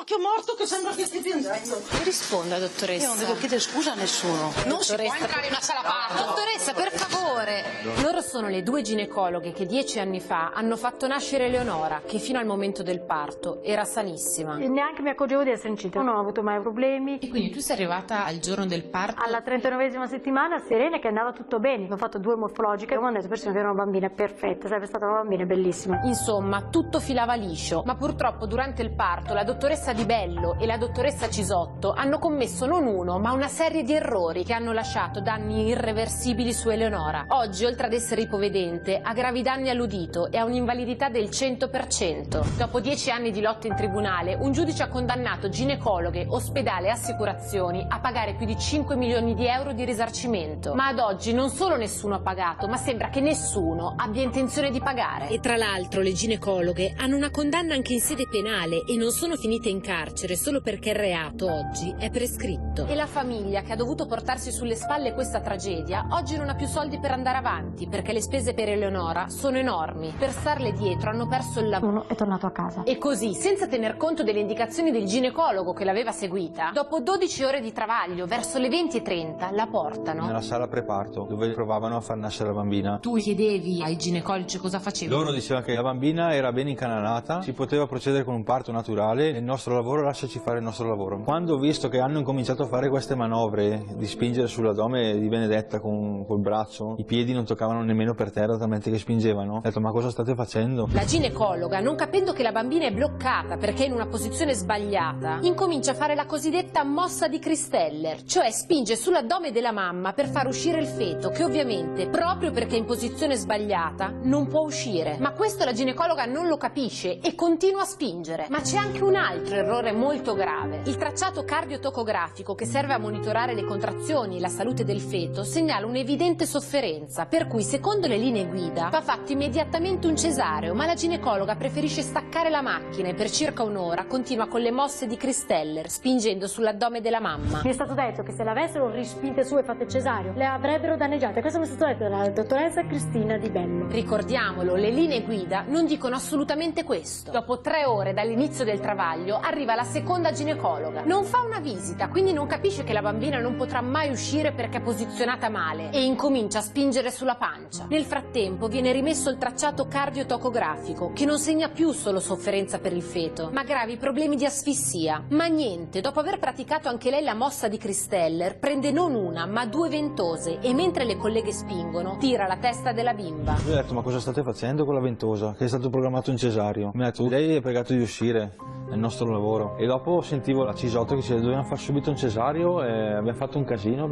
l'occhio morto che sembra che stia piangendo. Risponda, dottoressa. Io non devo chiedere scusa a nessuno. Non si può entrare in una sala parto. Dottoressa, per favore. Loro sono le due ginecologhe che 10 anni fa hanno fatto nascere Eleonora, che fino al momento del parto era sanissima. E neanche mi accorgevo di essere incinta, non ho avuto mai problemi. E quindi tu sei arrivata al giorno del parto? Alla 39esima settimana, serena, che andava tutto bene. Ho fatto 2 morfologiche e mi hanno detto persino che era una bambina perfetta, sarebbe stata una bambina bellissima. Insomma, tutto filava liscio, ma purtroppo durante il parto la dottoressa Di Bello e la dottoressa Cisotto hanno commesso non uno, ma una serie di errori che hanno lasciato danni irreversibili su Eleonora. Oggi, oltre ad essere ipovedente, ha gravi danni all'udito e ha un'invalidità del 100%. Dopo 10 anni di lotte in tribunale, un giudice ha condannato ginecologhe, ospedale e assicurazioni a pagare più di 5 milioni di euro di risarcimento. Ma ad oggi non solo nessuno ha pagato, ma sembra che nessuno abbia intenzione di pagare. E tra l'altro le ginecologhe hanno una condanna anche in sede penale e non sono finite in carcere solo perché il reato oggi è prescritto. E la famiglia che ha dovuto portarsi sulle spalle questa tragedia oggi non ha più soldi per andare avanti perché le spese per Eleonora sono enormi. Per starle dietro hanno perso il lavoro. Uno è tornato a casa. E così, senza tener conto delle indicazioni del ginecologo che l'aveva seguita, dopo 12 ore di travaglio verso le 20:30 la portano nella sala preparto dove provavano a far nascere la bambina. Tu chiedevi ai ginecologi cosa facevano? Loro dicevano che la bambina era ben incanalata, si poteva procedere con un parto naturale e il nostro lavoro lasciaci fare il nostro lavoro. Quando ho visto che hanno incominciato a fare queste manovre di spingere sull'addome di Benedetta col braccio, i piedi non toccavano nemmeno per terra talmente che spingevano, ho detto ma cosa state facendo? La ginecologa, non capendo che la bambina è bloccata perché è in una posizione sbagliata, incomincia a fare la cosiddetta mossa di Christeller, cioè spinge sull'addome della mamma per far uscire il feto che ovviamente, proprio perché è in posizione sbagliata, non può uscire. Ma questo la ginecologa non lo capisce e continua a spingere. Ma c'è anche un altro errore molto grave. Il tracciato cardiotocografico che serve a monitorare le contrazioni e la salute del feto segnala un'evidente sofferenza, per cui secondo le linee guida va fatto immediatamente un cesareo, ma la ginecologa preferisce staccare la macchina e per circa un'ora continua con le mosse di Christeller, spingendo sull'addome della mamma. Mi è stato detto che se l'avessero rispinte su e fatte cesareo, le avrebbero danneggiate. Questo mi è stato detto dalla dottoressa Cristina Di Bello. Ricordiamolo, le linee guida non dicono assolutamente questo. Dopo 3 ore dall'inizio del travaglio arriva la seconda ginecologa. Non fa una visita, quindi non capisce che la bambina non potrà mai uscire perché è posizionata male e incomincia a spingere sulla pancia. Nel frattempo viene rimesso il tracciato cardiotocografico che non segna più solo sofferenza per il feto, ma gravi problemi di asfissia. Ma niente, dopo aver praticato anche lei la mossa di Christeller, prende non una ma 2 ventose e mentre le colleghe spingono, tira la testa della bimba. Io ho detto ma cosa state facendo con la ventosa? Che è stato programmato un cesareo. Mi ha detto lei è pregato di uscire, è il nostro lavoro. E dopo sentivo la Cisotto che diceva dobbiamo fare subito un cesareo e abbiamo fatto un casino,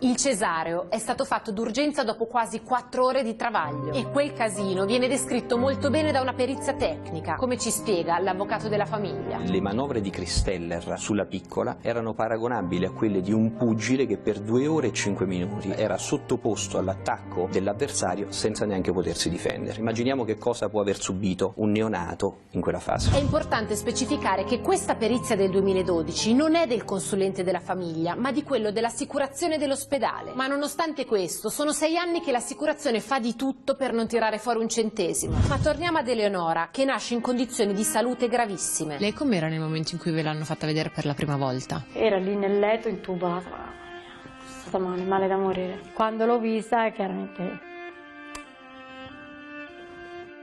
Il cesareo è stato fatto d'urgenza dopo quasi 4 ore di travaglio e quel casino viene descritto molto bene da una perizia tecnica, come ci spiega l'avvocato della famiglia. Le manovre di Christeller sulla piccola erano paragonabili a quelle di un pugile che per 2 ore e 5 minuti era sottoposto all'attacco dell'avversario senza neanche potersi difendere. Immaginiamo che cosa può aver subito un neonato in quella fase. È importante specificare che questa perizia del 2012 non è del consulente della famiglia, ma di quello dell'assicurazione dell'ospedale. Ma nonostante questo, sono 6 anni che l'assicurazione fa di tutto per non tirare fuori un centesimo. Ma torniamo ad Eleonora, che nasce in condizioni di salute gravissime. Lei com'era nel momento in cui ve l'hanno fatta vedere per la prima volta? Era lì nel letto intubata. Stata male da morire. Quando l'ho vista, chiaramente.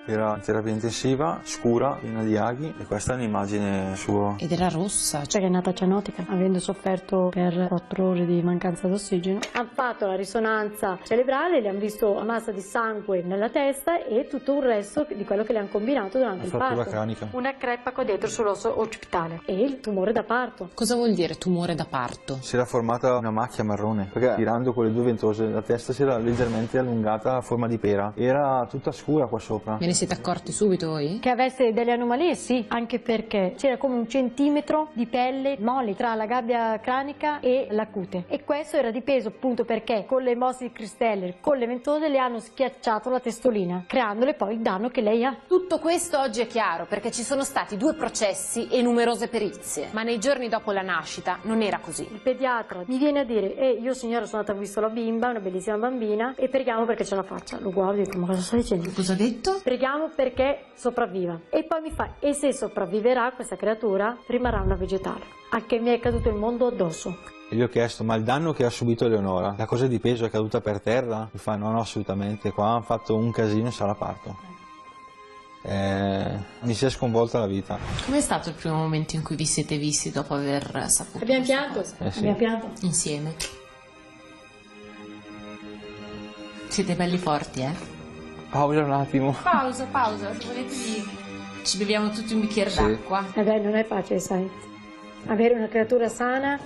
Era in terapia intensiva, scura, piena di aghi e questa è un'immagine sua. Ed era rossa. Cioè che è nata cianotica, avendo sofferto per 4 ore di mancanza d'ossigeno. Hanno fatto la risonanza cerebrale, le hanno visto una massa di sangue nella testa e tutto il resto di quello che le hanno combinato durante il parto. Cranica. Una creppa qua dietro sull'osso occipitale e il tumore da parto. Cosa vuol dire tumore da parto? Si era formata una macchia marrone, perché tirando con le 2 ventose la testa si era leggermente allungata a forma di pera. Era tutta scura qua sopra. Ve ne siete accorti subito voi? Che avesse delle anomalie, sì, anche perché c'era come 1 centimetro di pelle molle tra la gabbia cranica e la cute. E questo era dipeso appunto perché con le mosse di Christeller, con le ventose le hanno schiacciato la testolina, creandole poi il danno che lei ha. Tutto questo oggi è chiaro perché ci sono stati 2 processi e numerose perizie. Ma nei giorni dopo la nascita non era così. Il pediatra mi viene a dire io signora sono andata a visto la bimba, una bellissima bambina, e preghiamo perché ce la faccia. Lo guardo e dico ma cosa sta dicendo? Cosa ha detto? Preghiamo speriamo perché sopravviva. E poi mi fa, e se sopravviverà questa creatura rimarrà una vegetale. Anche mi è caduto il mondo addosso. E gli ho chiesto, ma il danno che ha subito Eleonora, la cosa di peso è caduta per terra? Mi fa, no, assolutamente, qua hanno fatto un casino in sala parto. Mi si è sconvolta la vita. Com'è stato il primo momento in cui vi siete visti dopo aver saputo? Abbiamo pianto? Sì. Abbiamo pianto? Insieme. Siete belli forti, eh? Paola, un attimo. Pausa, se volete ci beviamo tutti un bicchiere d'acqua. Vabbè, non è facile, sai. Avere una creatura sana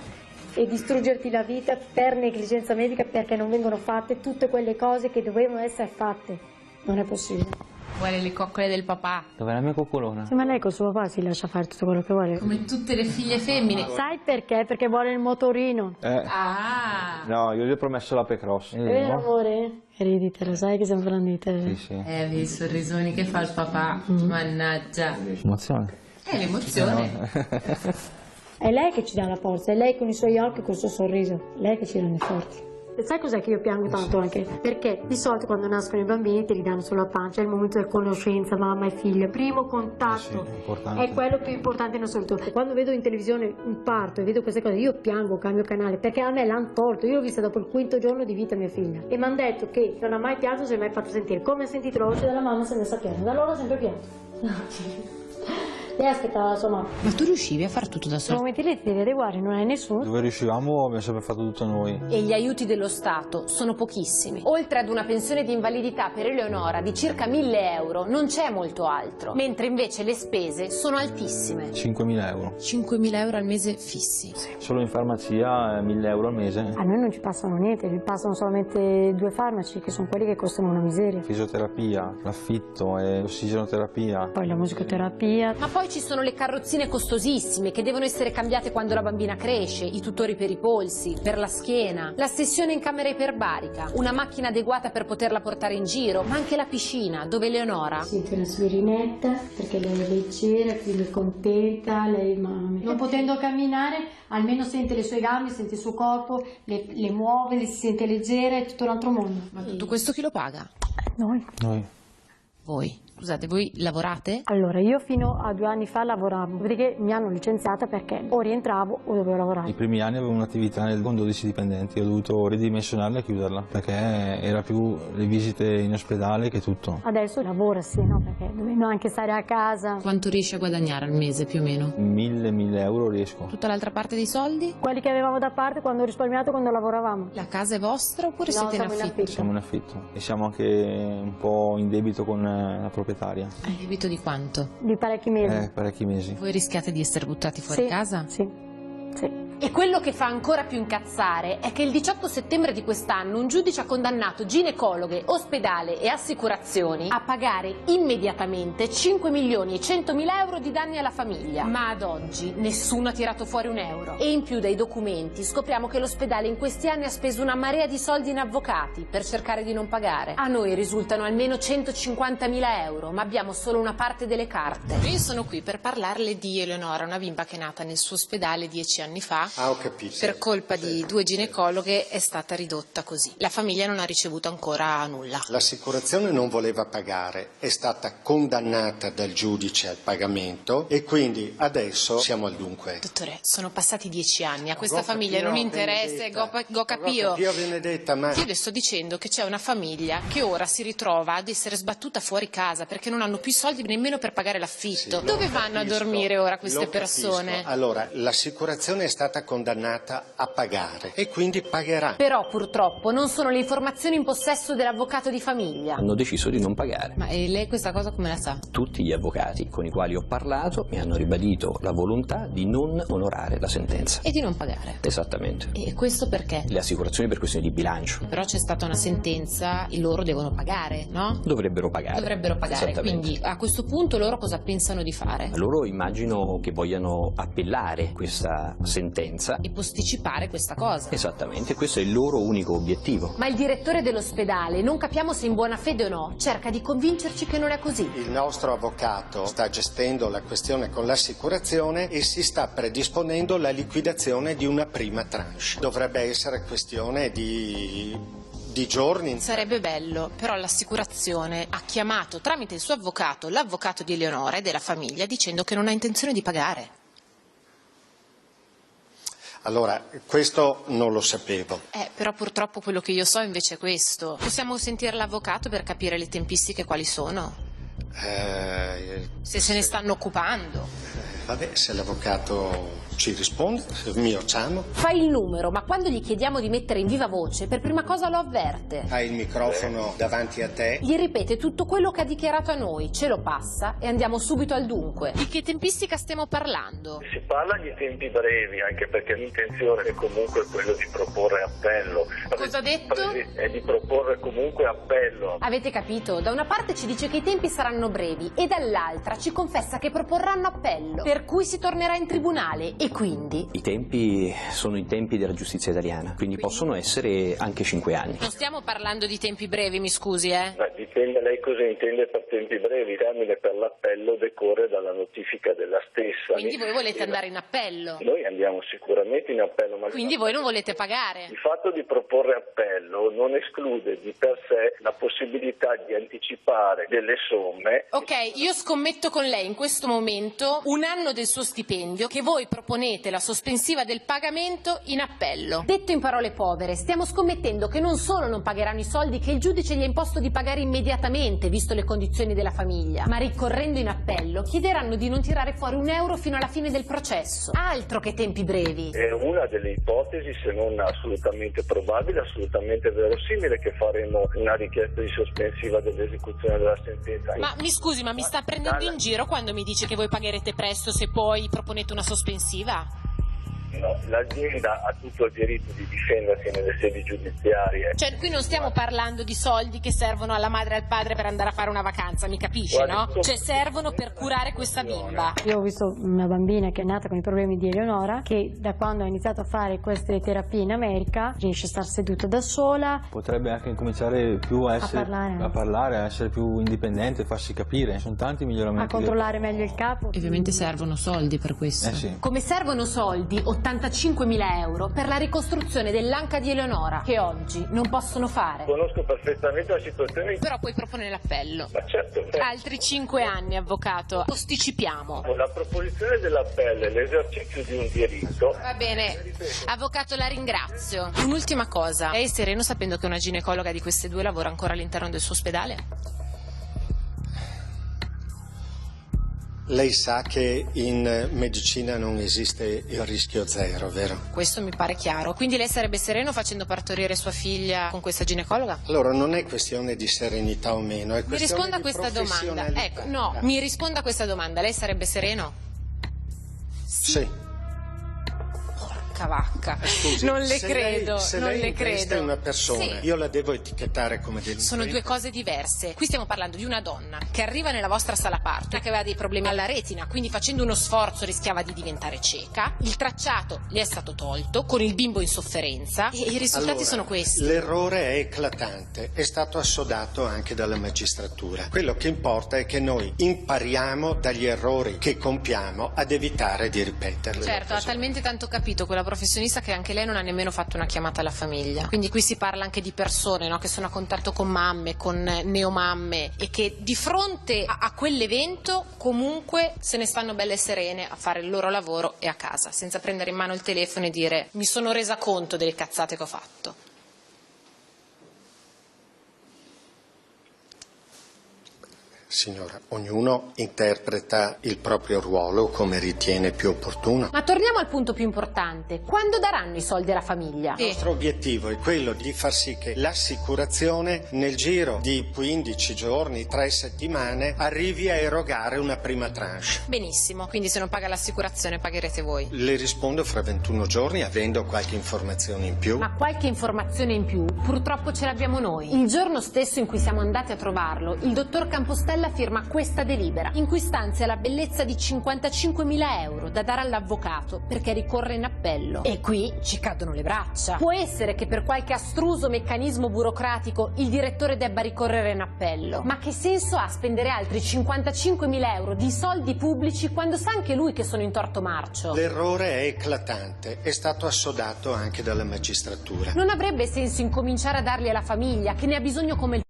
e distruggerti la vita per negligenza medica perché non vengono fatte tutte quelle cose che dovevano essere fatte. Non è possibile. Vuole le coccole del papà. Dov'è la mia coccolona? Sì, ma lei col suo papà si lascia fare tutto quello che vuole. Come tutte le figlie femmine. Sai perché? Perché vuole il motorino. Ah! No, io gli ho promesso la P-Cross. Vero amore? Ridite, lo sai che siamo grandite. Sì. Vedi i sorrisoni che fa il papà. Mannaggia. Emozione. È l'emozione. È lei che ci dà la forza, è lei con i suoi occhi, col suo sorriso. Lei che ci rende forti. E sai cos'è che io piango tanto anche? Perché di solito quando nascono i bambini te li danno sulla pancia, è il momento della conoscenza, mamma e figlio, primo contatto, è quello più importante in assoluto. Quando vedo in televisione un parto e vedo queste cose, io piango, cambio canale, perché a me l'hanno tolto, io l'ho vista dopo il 5° giorno di vita mia figlia e mi hanno detto che non ha mai pianto, non si è mai fatto sentire, come ha sentito la voce della mamma si è messa a piangere, da allora ho sempre pianto. Lei aspettava la sua mamma. Ma tu riuscivi a far tutto da Nei solo? momenti lì ti devi adeguare, non hai nessuno. Dove riuscivamo abbiamo sempre fatto tutto noi. E gli aiuti dello Stato sono pochissimi. Oltre ad una pensione di invalidità per Eleonora di circa 1.000 euro, non c'è molto altro. Mentre invece le spese sono altissime. 5.000 euro. 5.000 euro al mese fissi. Solo in farmacia 1.000 euro al mese. A noi non ci passano niente, vi passano solamente 2 farmaci che sono quelli che costano una miseria. Fisioterapia, l'affitto e l'ossigenoterapia. Poi la musicoterapia. Ma poi ci sono le carrozzine costosissime che devono essere cambiate quando la bambina cresce, i tutori per i polsi, per la schiena, la sessione in camera iperbarica, una macchina adeguata per poterla portare in giro, ma anche la piscina, dove Eleonora Sente una svirinetta perché lei è leggera, quindi è contenta, lei non potendo camminare almeno sente le sue gambe, sente il suo corpo, le muove, le si sente leggera, è tutto un altro mondo. Ma tutto questo chi lo paga? Noi. Voi. Scusate, voi lavorate? Allora, io fino a 2 anni fa lavoravo, perché mi hanno licenziata perché o rientravo o dovevo lavorare. I primi anni avevo un'attività con 12 dipendenti, ho dovuto ridimensionarla e chiuderla, perché era più le visite in ospedale che tutto. Adesso lavoro sì, no? Perché dovendo anche stare a casa. Quanto riesci a guadagnare al mese più o meno? 1.000 euro riesco. Tutta l'altra parte dei soldi? Quelli che avevamo da parte quando ho risparmiato quando lavoravamo. La casa è vostra oppure No, siete in siamo in affitto? Siamo in affitto e siamo anche un po' in debito con la proprietaria. Hai debito di quanto? Di parecchi mesi. Parecchi mesi. Voi rischiate di essere buttati fuori casa? Sì. E quello che fa ancora più incazzare è che il 18 settembre di quest'anno un giudice ha condannato ginecologhe, ospedale e assicurazioni a pagare immediatamente 5.100.000 euro di danni alla famiglia. Ma ad oggi nessuno ha tirato fuori un euro. E in più dai documenti scopriamo che l'ospedale in questi anni ha speso una marea di soldi in avvocati per cercare di non pagare. A noi risultano almeno 150.000 euro, ma abbiamo solo una parte delle carte. Io sono qui per parlarle di Eleonora, una bimba che è nata nel suo ospedale 10 anni fa. Ho capito. Per colpa di 2 ginecologhe è stata ridotta così. La famiglia non ha ricevuto ancora nulla. L'assicurazione non voleva pagare, è stata condannata dal giudice al pagamento e quindi adesso siamo al dunque. Dottore, sono passati 10 anni, a questa famiglia non interessa, Goca Pio. Dio Benedetta, ma... Io le sto dicendo che c'è una famiglia che ora si ritrova ad essere sbattuta fuori casa perché non hanno più soldi nemmeno per pagare l'affitto. Sì, Dove vanno a dormire ora queste persone? Capisco. Allora, l'assicurazione è stata condannata a pagare e quindi pagherà. Però purtroppo non sono le informazioni in possesso dell'avvocato di famiglia. Hanno deciso di non pagare. Ma e lei questa cosa come la sa? Tutti gli avvocati con i quali ho parlato mi hanno ribadito la volontà di non onorare la sentenza. E di non pagare. Esattamente. E questo perché? Le assicurazioni per questioni di bilancio. Però c'è stata una sentenza e loro devono pagare, no? Dovrebbero pagare. Dovrebbero pagare, Esattamente. quindi a questo punto loro cosa pensano di fare? Loro immagino che vogliano appellare questa sentenza. E posticipare questa cosa. Esattamente, questo è il loro unico obiettivo. Ma il direttore dell'ospedale, non capiamo se in buona fede o no, cerca di convincerci che non è così. Il nostro avvocato sta gestendo la questione con l'assicurazione e si sta predisponendo alla liquidazione di una prima tranche. Dovrebbe essere questione di di giorni. Sarebbe bello, però l'assicurazione ha chiamato tramite il suo avvocato l'avvocato di Eleonora e della famiglia dicendo che non ha intenzione di pagare. Allora, questo non lo sapevo. Però purtroppo quello che io so invece è questo. Possiamo sentire l'avvocato per capire le tempistiche quali sono? Se se ne stanno occupando. Vabbè, se l'avvocato ci risponde, mi facciamo. Fa il numero, ma quando gli chiediamo di mettere in viva voce, per prima cosa lo avverte. Hai il microfono davanti a te. Gli ripete tutto quello che ha dichiarato a noi, ce lo passa e andiamo subito al dunque. Di che tempistica stiamo parlando? Si parla di tempi brevi, anche perché l'intenzione è comunque quello di proporre appello. Cosa ha detto? È di proporre comunque appello. Avete capito? Da una parte ci dice che i tempi saranno brevi e dall'altra ci confessa che proporranno appello, per cui si tornerà in tribunale e quindi... I tempi sono i tempi della giustizia italiana, quindi possono essere anche 5 anni. Non stiamo parlando di tempi brevi, mi scusi, Dipende lei cosa intende per tempi brevi. Il termine per l'appello decorre dalla notifica della stessa. Quindi voi volete andare in appello? Noi andiamo sicuramente in appello. Ma quindi voi non volete pagare? Il fatto di proporre appello non esclude di per sé la possibilità di anticipare delle somme. Ok, io scommetto con lei in questo momento un anno del suo stipendio che voi proponete la sospensiva del pagamento in appello. Detto in parole povere, stiamo scommettendo che non solo non pagheranno i soldi che il giudice gli ha imposto di pagare immediatamente, visto le condizioni della famiglia, ma ricorrendo in appello chiederanno di non tirare fuori un euro fino alla fine del processo. Altro che tempi brevi. È una delle ipotesi, se non assolutamente probabile, assolutamente verosimile, che faremo una richiesta di sospensiva dell'esecuzione della sentenza. Ma mi scusi, ma mi sta prendendo in giro quando mi dice che voi pagherete presto se poi proponete una sospensiva? No, l'azienda ha tutto il diritto di difendersi nelle sedi giudiziarie. Cioè, qui non stiamo parlando di soldi che servono alla madre e al padre per andare a fare una vacanza, mi capisce, no? Cioè, servono per curare questa bimba. Io ho visto una bambina che è nata con i problemi di Eleonora, che da quando ha iniziato a fare queste terapie in America riesce a star seduta da sola. Potrebbe anche incominciare più a parlare, a essere più indipendente, farsi capire. Sono tanti miglioramenti. A controllare meglio il capo. Ovviamente servono soldi per questo. Sì. Come servono soldi, 85.000 euro per la ricostruzione dell'anca di Eleonora, che oggi non possono fare. Conosco perfettamente la situazione. Però poi propone l'appello. Ma certo. Altri 5 anni, avvocato. Posticipiamo. La proposizione dell'appello è l'esercizio di un diritto. Va bene. Avvocato, la ringrazio. Un'ultima cosa. Lei è sereno sapendo che una ginecologa di queste due lavora ancora all'interno del suo ospedale? Lei sa che in medicina non esiste il rischio zero, vero? Questo mi pare chiaro. Quindi lei sarebbe sereno facendo partorire sua figlia con questa ginecologa? Allora, non è questione di serenità o meno, è Mi risponda a questione questa di domanda. professionalità. Ecco, no, mi risponda a questa domanda. Lei sarebbe sereno? Sì. Porca vacca. Scusi, non le se credo, se non lei le investe credo. una persona, Sì. io la devo etichettare come delinquente. Sono due cose diverse. Qui stiamo parlando di una donna che arriva nella vostra sala parto, che aveva dei problemi alla retina, quindi facendo uno sforzo rischiava di diventare cieca. Il tracciato le è stato tolto, con il bimbo in sofferenza, e i risultati Allora, sono questi. L'errore è eclatante, è stato assodato anche dalla magistratura. Quello che importa è che noi impariamo dagli errori che compiamo ad evitare di ripeterli. Certo, ha talmente tanto capito quella professionista che anche lei non ha nemmeno fatto una chiamata alla famiglia. Quindi qui si parla anche di persone, no, che sono a contatto con mamme, con neomamme, e che di fronte a quell'evento comunque se ne stanno belle serene a fare il loro lavoro e a casa, senza prendere in mano il telefono e dire mi sono resa conto delle cazzate che ho fatto. Signora, ognuno interpreta il proprio ruolo come ritiene più opportuno. Ma torniamo al punto più importante. Quando daranno i soldi alla famiglia? Il nostro obiettivo è quello di far sì che l'assicurazione nel giro di 15 giorni, 3 settimane, arrivi a erogare una prima tranche. Benissimo, quindi se non paga l'assicurazione pagherete voi. Le rispondo fra 21 giorni avendo qualche informazione in più. Ma qualche informazione in più purtroppo ce l'abbiamo noi. Il giorno stesso in cui siamo andati a trovarlo, il dottor Campostella Stella firma questa delibera, in cui stanzia la bellezza di 55.000 euro da dare all'avvocato perché ricorre in appello. E qui ci cadono le braccia. Può essere che per qualche astruso meccanismo burocratico il direttore debba ricorrere in appello, ma che senso ha spendere altri 55.000 euro di soldi pubblici quando sa anche lui che sono in torto marcio? L'errore è eclatante, è stato assodato anche dalla magistratura. Non avrebbe senso incominciare a darli alla famiglia, che ne ha bisogno come il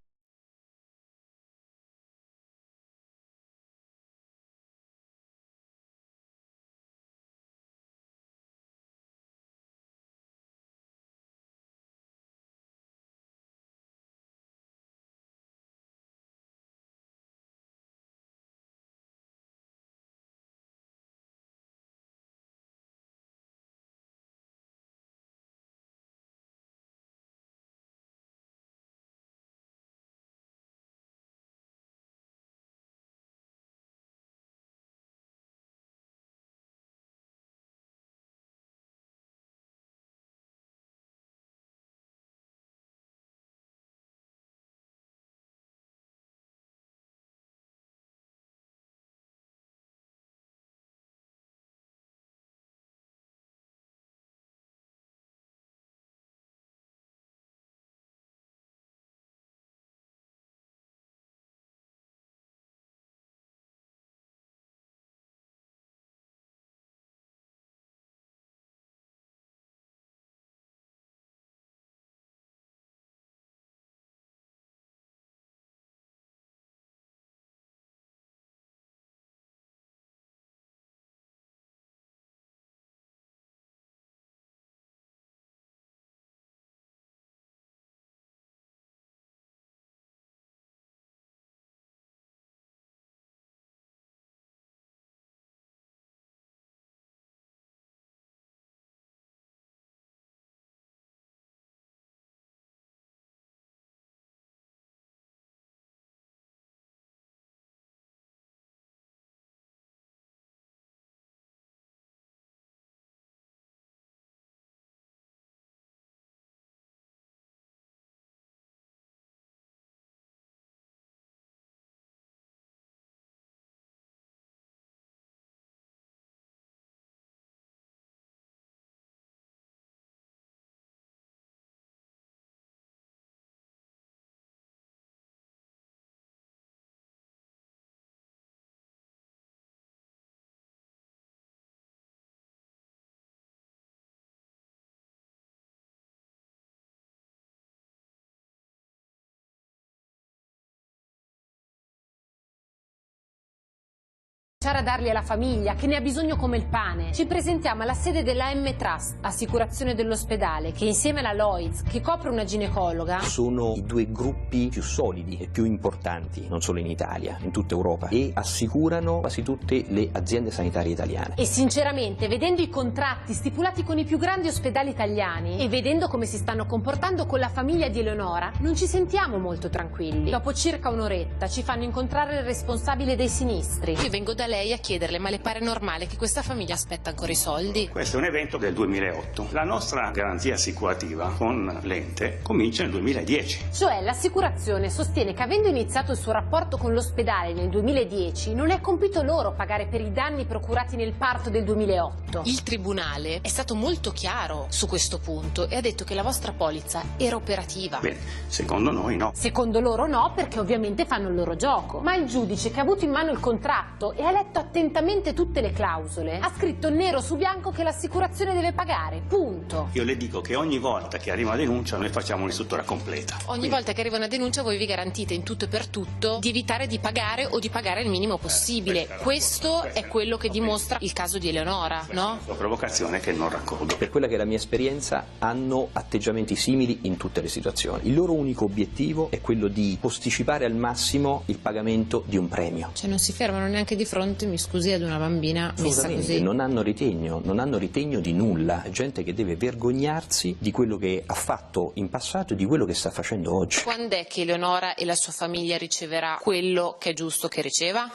a darli alla famiglia, che ne ha bisogno come il pane. Ci presentiamo alla sede della M Trust, assicurazione dell'ospedale, che insieme alla Lloyds, che copre una ginecologa, sono i due gruppi più solidi e più importanti, non solo in Italia, in tutta Europa, e assicurano quasi tutte le aziende sanitarie italiane. E sinceramente, vedendo i contratti stipulati con i più grandi ospedali italiani e vedendo come si stanno comportando con la famiglia di Eleonora, non ci sentiamo molto tranquilli. Dopo circa un'oretta ci fanno incontrare il responsabile dei sinistri. Io vengo da lei a chiederle, ma le pare normale che questa famiglia aspetta ancora i soldi? Questo è un evento del 2008. La nostra garanzia assicurativa con l'ente comincia nel 2010. Cioè l'assicurazione sostiene che avendo iniziato il suo rapporto con l'ospedale nel 2010 non è compito loro pagare per i danni procurati nel parto del 2008. Il tribunale è stato molto chiaro su questo punto e ha detto che la vostra polizza era operativa. Bene, secondo noi no. Secondo loro no, perché ovviamente fanno il loro gioco. Ma il giudice, che ha avuto in mano il contratto e ha letto attentamente tutte le clausole, ha scritto nero su bianco che l'assicurazione deve pagare, punto. Io le dico che ogni volta che arriva una denuncia noi facciamo un'istruttoria completa. Ogni volta che arriva una denuncia voi vi garantite in tutto e per tutto di evitare di pagare o di pagare il minimo possibile. Questo è quello che dimostra il caso di Eleonora, no? La provocazione che non raccolgo. Per quella che è la mia esperienza, hanno atteggiamenti simili in tutte le situazioni. Il loro unico obiettivo è quello di posticipare al massimo il pagamento di un premio. Cioè non si fermano neanche di fronte, mi scusi, ad una bambina messa così. Non hanno ritegno di nulla. È gente che deve vergognarsi di quello che ha fatto in passato e di quello che sta facendo oggi. Quando è che Eleonora e la sua famiglia riceverà quello che è giusto che riceva?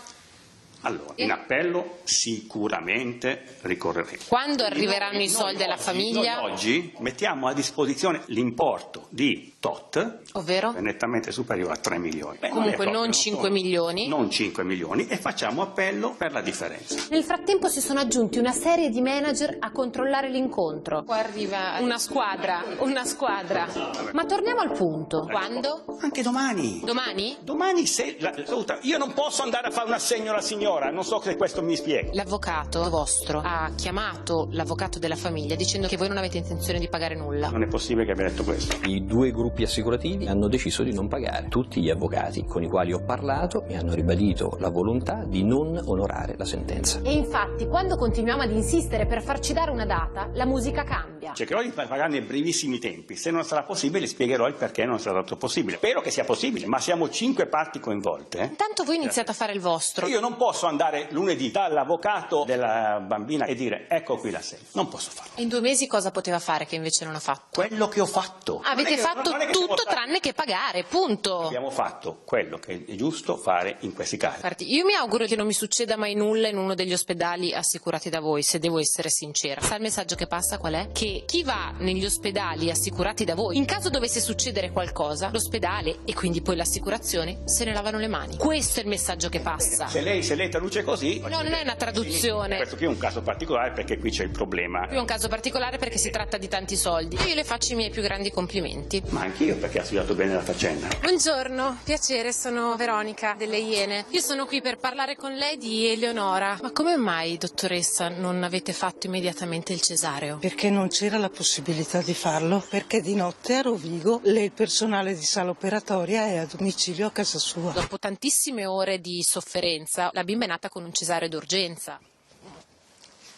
Allora, in appello sicuramente ricorreremo. Quando arriveranno i soldi alla famiglia? Noi oggi mettiamo a disposizione l'importo di tot, Ovvero? è nettamente superiore a 3 milioni. Comunque non 5 milioni. Non 5 milioni e facciamo appello per la differenza. Nel frattempo si sono aggiunti una serie di manager a controllare l'incontro. Qua arriva una squadra. Ma torniamo al punto. Quando? Anche domani. Domani? Domani io non posso andare a fare un assegno alla signora, non so se questo mi spiega. L'avvocato vostro ha chiamato l'avvocato della famiglia dicendo che voi non avete intenzione di pagare nulla. Non è possibile che abbia detto questo. I due gruppi assicurativi hanno deciso di non pagare. Tutti gli avvocati con i quali ho parlato mi hanno ribadito la volontà di non onorare la sentenza. E infatti, quando continuiamo ad insistere per farci dare una data, la musica cambia. Cercherò di pagare nei brevissimi tempi. Se non sarà possibile spiegherò il perché non sarà stato possibile. Spero che sia possibile, ma siamo 5 parti coinvolte. Tanto voi iniziate a fare il vostro. Io non posso andare lunedì dall'avvocato della bambina e dire ecco qui la serie. Non posso farlo. In 2 mesi cosa poteva fare che invece non ha fatto? Quello che ho fatto. Avete fatto tutto tranne che pagare, punto. Abbiamo fatto quello che è giusto fare in questi casi. Guardi, io mi auguro che non mi succeda mai nulla in uno degli ospedali assicurati da voi, se devo essere sincera. Sa il messaggio che passa qual è? Che chi va negli ospedali assicurati da voi, in caso dovesse succedere qualcosa, l'ospedale e quindi poi l'assicurazione se ne lavano le mani. Questo è il messaggio che passa. Se lei traduce così... No, non è una traduzione. Questo qui è un caso particolare perché qui c'è il problema. Qui è un caso particolare perché si tratta di tanti soldi. Io le faccio i miei più grandi complimenti. Ma anch'io perché ha studiato bene la faccenda. Buongiorno, piacere, sono Veronica delle Iene. Io sono qui per parlare con lei di Eleonora. Ma come mai, dottoressa, non avete fatto immediatamente il cesareo? Perché non c'era la possibilità di farlo, perché di notte a Rovigo il personale di sala operatoria è a domicilio a casa sua. Dopo tantissime ore di sofferenza, la bimba è nata con un cesareo d'urgenza.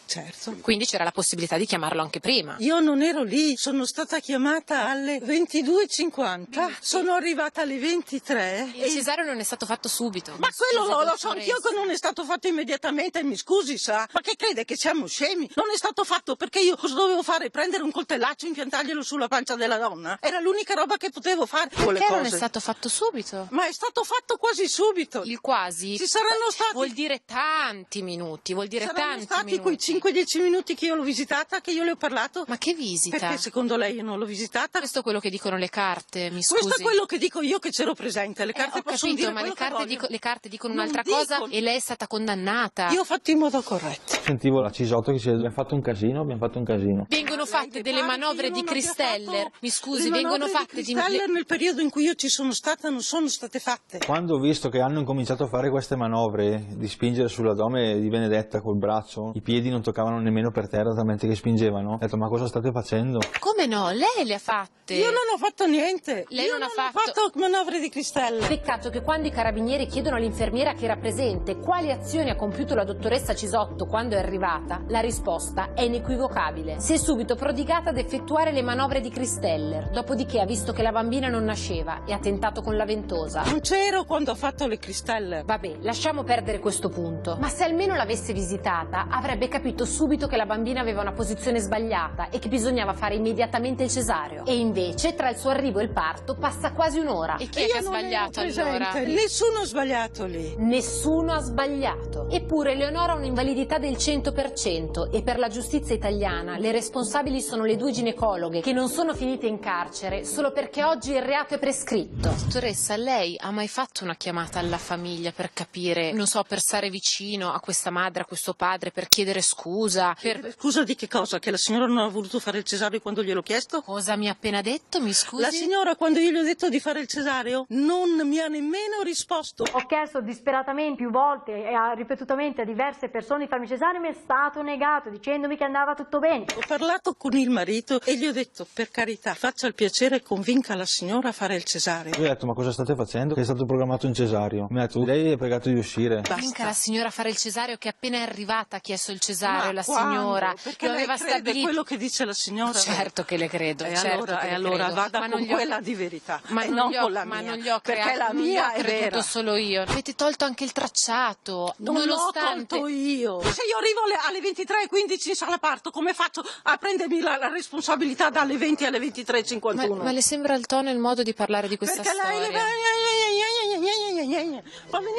Certo. Quindi c'era la possibilità di chiamarlo anche prima. Io non ero lì, sono stata chiamata alle 22:50, sono arrivata alle 23. Il cesareo non è stato fatto subito. Ma quello lo so anch'io che non è stato fatto immediatamente, mi scusi sa, ma che crede che siamo scemi? Non è stato fatto perché io cosa dovevo fare? Prendere un coltellaccio e impiantarglielo sulla pancia della donna? Era l'unica roba che potevo fare. Perché non è stato fatto subito? Ma è stato fatto quasi subito. Il quasi? Ci saranno stati... Vuol dire tanti minuti, vuol dire tanti stati minuti. quei 5-10 minuti che io l'ho visitata, che io le ho parlato. Ma che visita? Perché secondo lei io non l'ho visitata? Questo è quello che dicono le carte, mi scusi. Questo è quello che dico io che c'ero presente. Le carte ho possono capito, dire ma le carte dicono un'altra Non cosa dicono. e lei è stata condannata. Io ho fatto in modo corretto. Sentivo la Cisotto che diceva abbiamo fatto un casino. Vengono fatte delle manovre di Christeller. Mi scusi, vengono fatte di Christeller nel periodo in cui io ci sono stata non sono state fatte. Quando ho visto che hanno incominciato a fare queste manovre di spingere sull'addome di Benedetta col braccio, i piedi non toccavano nemmeno per terra talmente che spingevano, ho detto ma cosa state facendo? Come no? Lei le ha fatte. Io non ho fatto niente. Lei io non ha ho fatto manovre di Christeller. Peccato che quando i carabinieri chiedono all'infermiera che era presente quali azioni ha compiuto la dottoressa Cisotto quando è arrivata, la risposta è inequivocabile. Si è subito prodigata ad effettuare le manovre di Christeller, dopodiché ha visto che la bambina non nasceva e ha tentato con la ventosa. Non c'ero quando ho fatto le Christeller. Vabbè, lasciamo perdere questo punto. Ma se almeno l'avesse visitata, avrebbe capito subito che la bambina aveva una posizione sbagliata e che bisognava fare immediatamente il cesareo. E invece, tra il suo arrivo e il parto, passa quasi un'ora. E chi è che ha sbagliato allora? Nessuno ha sbagliato lì. Nessuno ha sbagliato. Eppure Eleonora ha un'invalidità del 100% e per la giustizia italiana le responsabili sono le 2 ginecologhe che non sono finite in carcere solo perché oggi il reato è prescritto. Dottoressa, lei ha mai fatto una chiamata alla famiglia per capire, non so, per stare vicino a questa madre, a questo padre, per chiedere scusa? Scusa di che cosa? Che la signora non ha voluto fare il cesareo quando gliel'ho chiesto? Cosa mi ha appena detto, mi scusi? La signora quando io gli ho detto di fare il cesareo non mi ha nemmeno risposto. Ho chiesto disperatamente più volte e ripetutamente a diverse persone di farmi cesareo, mi è stato negato dicendomi che andava tutto bene. Ho parlato con il marito e gli ho detto per carità faccia il piacere e convinca la signora a fare il cesareo. Io ho detto ma cosa state facendo? Che è stato programmato un cesareo. Mi ha detto lei è pregato di uscire. Convinca la signora a fare il cesareo che appena è arrivata ha chiesto il cesareo, la quando? signora Perché lo aveva lei crede stabilito. quello che dice la signora? Certo che le credo, certo che le allora credo. vada Ma con non gli ho- quella di verità Ma e non non gli ho- con la ma mia, non gli ho perché creato, la non gli mia ho è creduto vera. solo io. Avete tolto anche il tracciato, Non l'ho nonostante... tolto io. Se io arrivo alle 23:15 in sala parto, come faccio a prendermi la responsabilità dalle 20 alle 23:51? Ma le sembra il tono e il modo di parlare di questa Perché storia? lei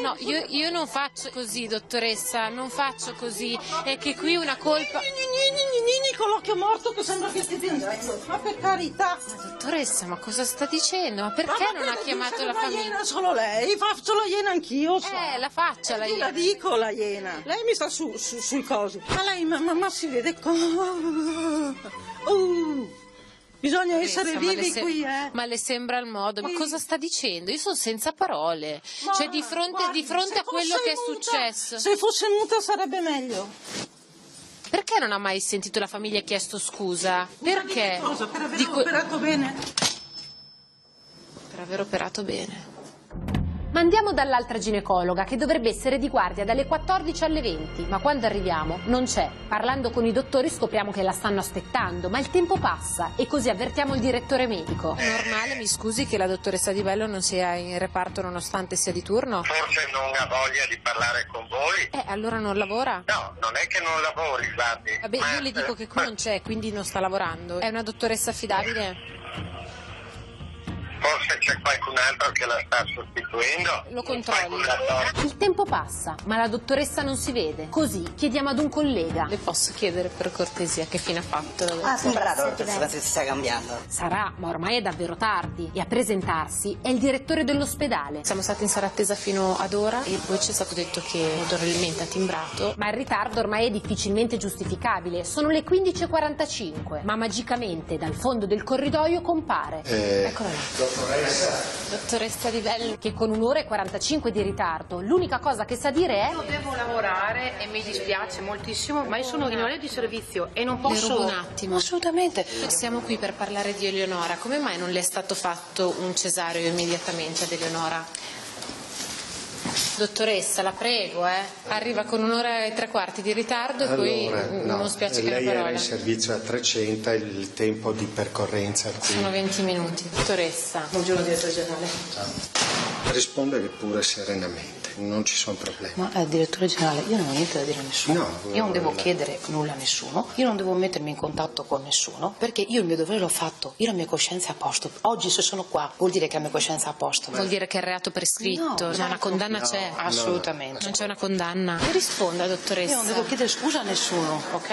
No, io non faccio così, dottoressa, non faccio così. È che qui una colpa... Con l'occhio morto che sembra che stia piangendo. Ma per carità. Ma dottoressa, ma cosa sta dicendo? Ma perché non ha chiamato la famiglia? Iena solo lei, faccio la iena anch'io. La faccia la iena. La dico la iena. Lei mi sta sui cosi. Ma lei, ma si vede bisogna essere vivi qui, Ma le sembra il modo? Ma cosa sta dicendo? Io sono senza parole. Cioè di fronte a quello che è successo. Se fosse muta sarebbe meglio. Perché non ha mai sentito la famiglia e chiesto scusa? Perché? Cosa? Per aver operato bene? Per aver operato bene. Ma andiamo dall'altra ginecologa che dovrebbe essere di guardia dalle 14 alle 20, ma quando arriviamo non c'è. Parlando con i dottori scopriamo che la stanno aspettando, ma il tempo passa e così avvertiamo il direttore medico. È normale, mi scusi, che la dottoressa Di Bello non sia in reparto nonostante sia di turno? Forse non ha voglia di parlare con voi? Allora non lavora? No, non è che non lavori, guardi. Vabbè, io le dico che qui non c'è, quindi non sta lavorando. È una dottoressa affidabile? Forse c'è qualcun altro che la sta sostituendo? Lo controllo. Il tempo passa, ma la dottoressa non si vede. Così chiediamo ad un collega. Le posso chiedere per cortesia che fine ha fatto? Sembra la dottoressa si sta cambiando. Sarà, ma ormai è davvero tardi. E a presentarsi è il direttore dell'ospedale. Siamo stati in sala attesa fino ad ora e poi ci è stato detto che probabilmente ha timbrato. Ma il ritardo ormai è difficilmente giustificabile. Sono le 15:45, ma magicamente dal fondo del corridoio compare. Eccola là. Dottoressa Di Bello, che con 1:45 di ritardo l'unica cosa che sa dire è: io devo lavorare e mi dispiace moltissimo, ma io sono in orario di servizio e non posso... Le rubo un attimo. Assolutamente. Siamo qui per parlare di Eleonora. Come mai non le è stato fatto un cesareo immediatamente ad Eleonora? Dottoressa, la prego, arriva con 1:15 di ritardo e poi non spiace che lei una parola. era in servizio a 300, il tempo di percorrenza qui. Sono 20 minuti. Dottoressa. Buongiorno, direttore generale. Rispondere pure serenamente, non ci sono problemi. Ma direttore generale, io non ho niente da dire a nessuno. Io non devo chiedere nulla a nessuno, io non devo mettermi in contatto con nessuno, perché io il mio dovere l'ho fatto, io la mia coscienza è a posto. Oggi se sono qua vuol dire che la mia coscienza è a posto. Vuol dire che è reato prescritto, ma una condanna c'è. Assolutamente. Non c'è una condanna. Mi risponda, dottoressa. Io non devo chiedere scusa a nessuno, ok?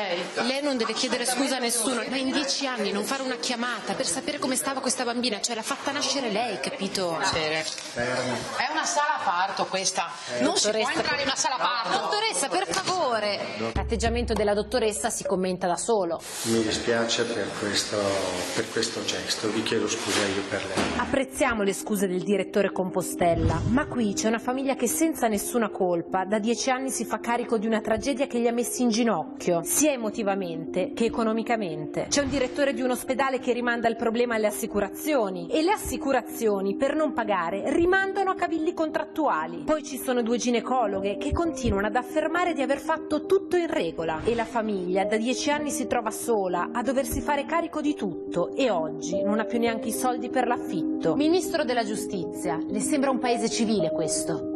Lei non deve chiedere scusa a nessuno, ma in 10 anni non fare una chiamata per sapere come stava questa bambina, cioè l'ha fatta nascere lei, capito? È una sala a parto questa, non si può entrare in una sala a parto. Dottoressa, per favore. L'atteggiamento della dottoressa si commenta da solo. Mi dispiace per questo gesto, vi chiedo scusa io per lei. Apprezziamo le scuse del direttore Compostella, ma qui c'è una famiglia che senza nessuna colpa da 10 anni si fa carico di una tragedia che li ha messi in ginocchio, sia emotivamente che economicamente. C'è un direttore di un ospedale che rimanda il problema alle assicurazioni e le assicurazioni, per non pagare, rimandano a cavilli contrattuali. Poi ci sono 2 ginecologhe che continuano ad affermare di aver fatto tutto in regola e la famiglia da 10 anni si trova sola a doversi fare carico di tutto e oggi non ha più neanche i soldi per l'affitto. Ministro della Giustizia, le sembra un paese civile questo?